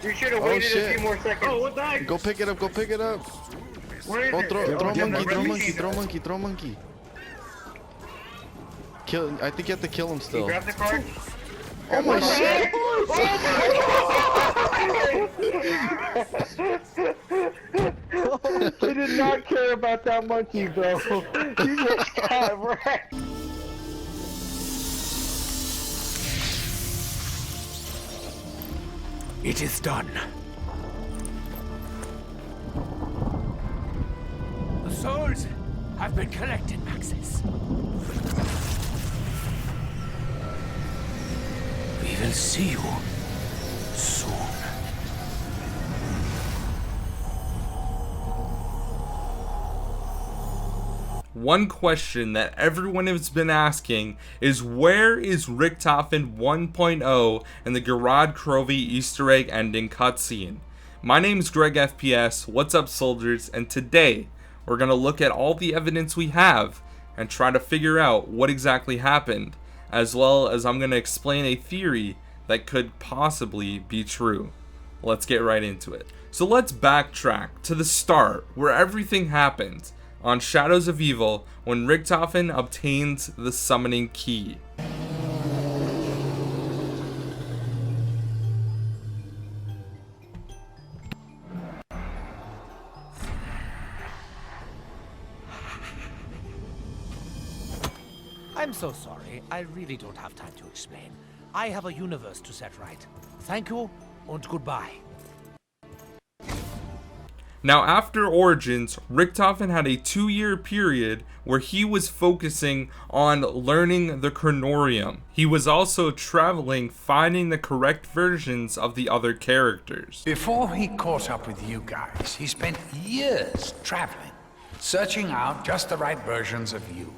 You should have Oh, waited a shit. few more seconds. Oh, what the heck? Go pick it up, go pick it up. Where is Oh, it? throw monkey. Kill, I think you have to kill him You still. grab the card? Oh my shit! He did not care about that monkey, bro. He just got wrecked. It is done. The souls have been collected, Maxis. We will see you soon. One question that everyone has been asking is, where is Richtofen 1.0 and the Gorod Krovi Easter egg ending cutscene? My name is GregFPS, what's up soldiers, and today we're going to look at all the evidence we have and try to figure out what exactly happened, as well as I'm going to explain a theory that could possibly be true. Let's get right into it. So let's backtrack to the start where everything happened on Shadows of Evil when Richtofen obtains the summoning key. I'm so sorry. I really don't have time to explain. I have a universe to set right. Thank you and goodbye. Now, after Origins, Richtofen had a 2-year period where he was focusing on learning the Chronorium. He was also traveling, finding the correct versions of the other characters. Before he caught up with you guys, he spent years traveling, searching out just the right versions of you.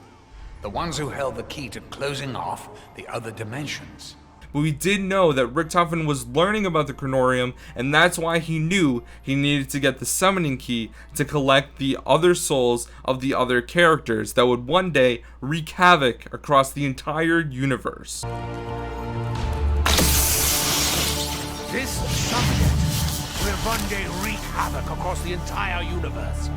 The ones who held the key to closing off the other dimensions. But we did know that Richtofen was learning about the Chronorium, and that's why he knew he needed to get the summoning key to collect the other souls of the other characters that would one day wreak havoc across the entire universe. This subject will one day wreak havoc across the entire universe.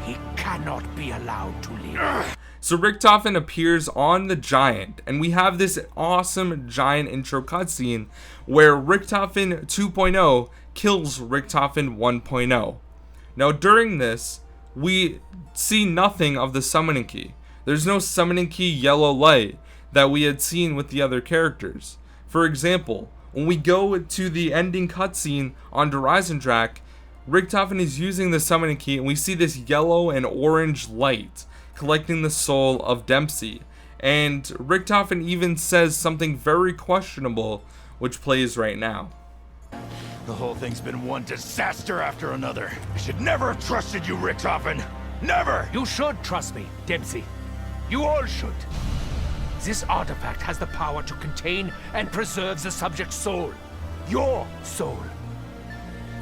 He cannot be allowed to live. So Richtofen appears on the Giant, and we have this awesome Giant intro cutscene where Richtofen 2.0 kills Richtofen 1.0. Now during this, we see nothing of the summoning key. There's no summoning key yellow light that we had seen with the other characters. For example, when we go to the ending cutscene on Horizon Track, Richtofen is using the summoning key and we see this yellow and orange light collecting the soul of Dempsey. And Richtofen even says something very questionable, which plays right now. The whole thing's been one disaster after another. I should never have trusted you, Richtofen. Never! You should trust me, Dempsey. You all should. This artifact has the power to contain and preserve the subject's soul. Your soul.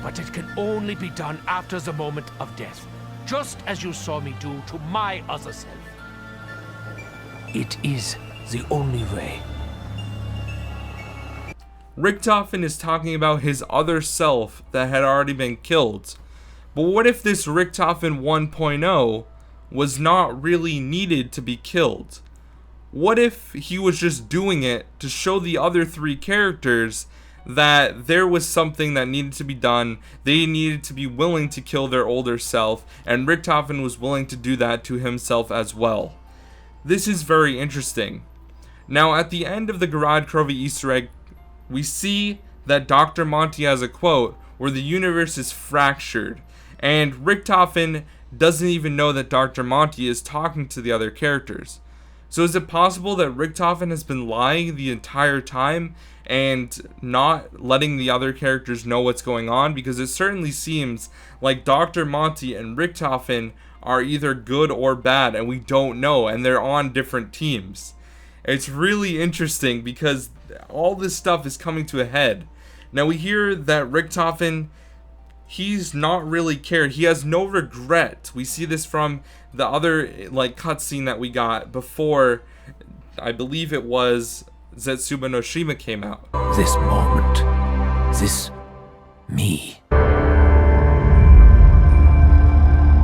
But it can only be done after the moment of death. Just as you saw me do to my other self. It is the only way. Richtofen is talking about his other self that had already been killed. But what if this Richtofen 1.0 was not really needed to be killed? What if he was just doing it to show the other 3 characters that there was something that needed to be done, they needed to be willing to kill their older self, and Richtofen was willing to do that to himself as well. This is very interesting. Now at the end of the Gorod Krovi Easter egg, we see that Dr. Monty has a quote where the universe is fractured, and Richtofen doesn't even know that Dr. Monty is talking to the other characters. So is it possible that Richtofen has been lying the entire time and not letting the other characters know what's going on? Because it certainly seems like Dr. Monty and Richtofen are either good or bad, and we don't know, and they're on different teams. It's really interesting because all this stuff is coming to a head. Now we hear that Richtofen, he's not really cared. He has no regret. We see this from the other cutscene that we got before, I believe it was Zetsuba no Shima came out. This moment, this Me.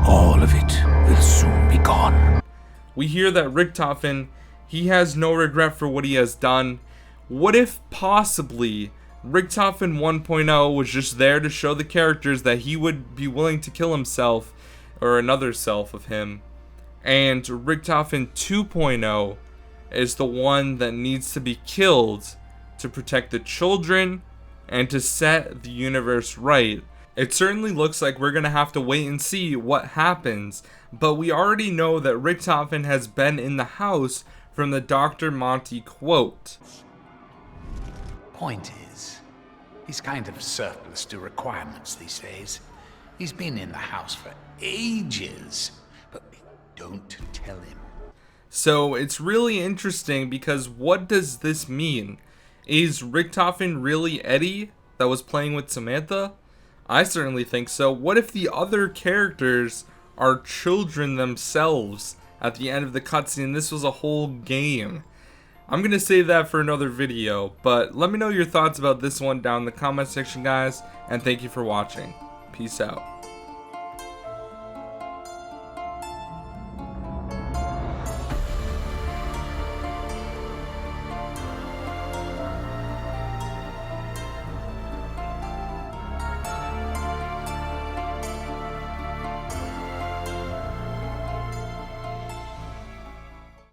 All of it will soon be gone. We hear that Richtofen, he has no regret for what he has done. What if possibly Richtofen 1.0 was just there to show the characters that he would be willing to kill himself or another self of him, and Richtofen 2.0 is the one that needs to be killed to protect the children and to set the universe right? It certainly looks like we're gonna have to wait and see what happens, but we already know that Richtofen has been in the house from the Dr. Monty quote. Point is, he's kind of surplus to requirements these days. He's been in the house for ages, but don't tell him. So it's really interesting because what does this mean? Is Richtofen really Eddie that was playing with Samantha? I certainly think so. What if the other characters are children themselves at the end of the cutscene? This was a whole game. I'm going to save that for another video, but let me know your thoughts about this one down in the comment section, guys, and thank you for watching. Peace out.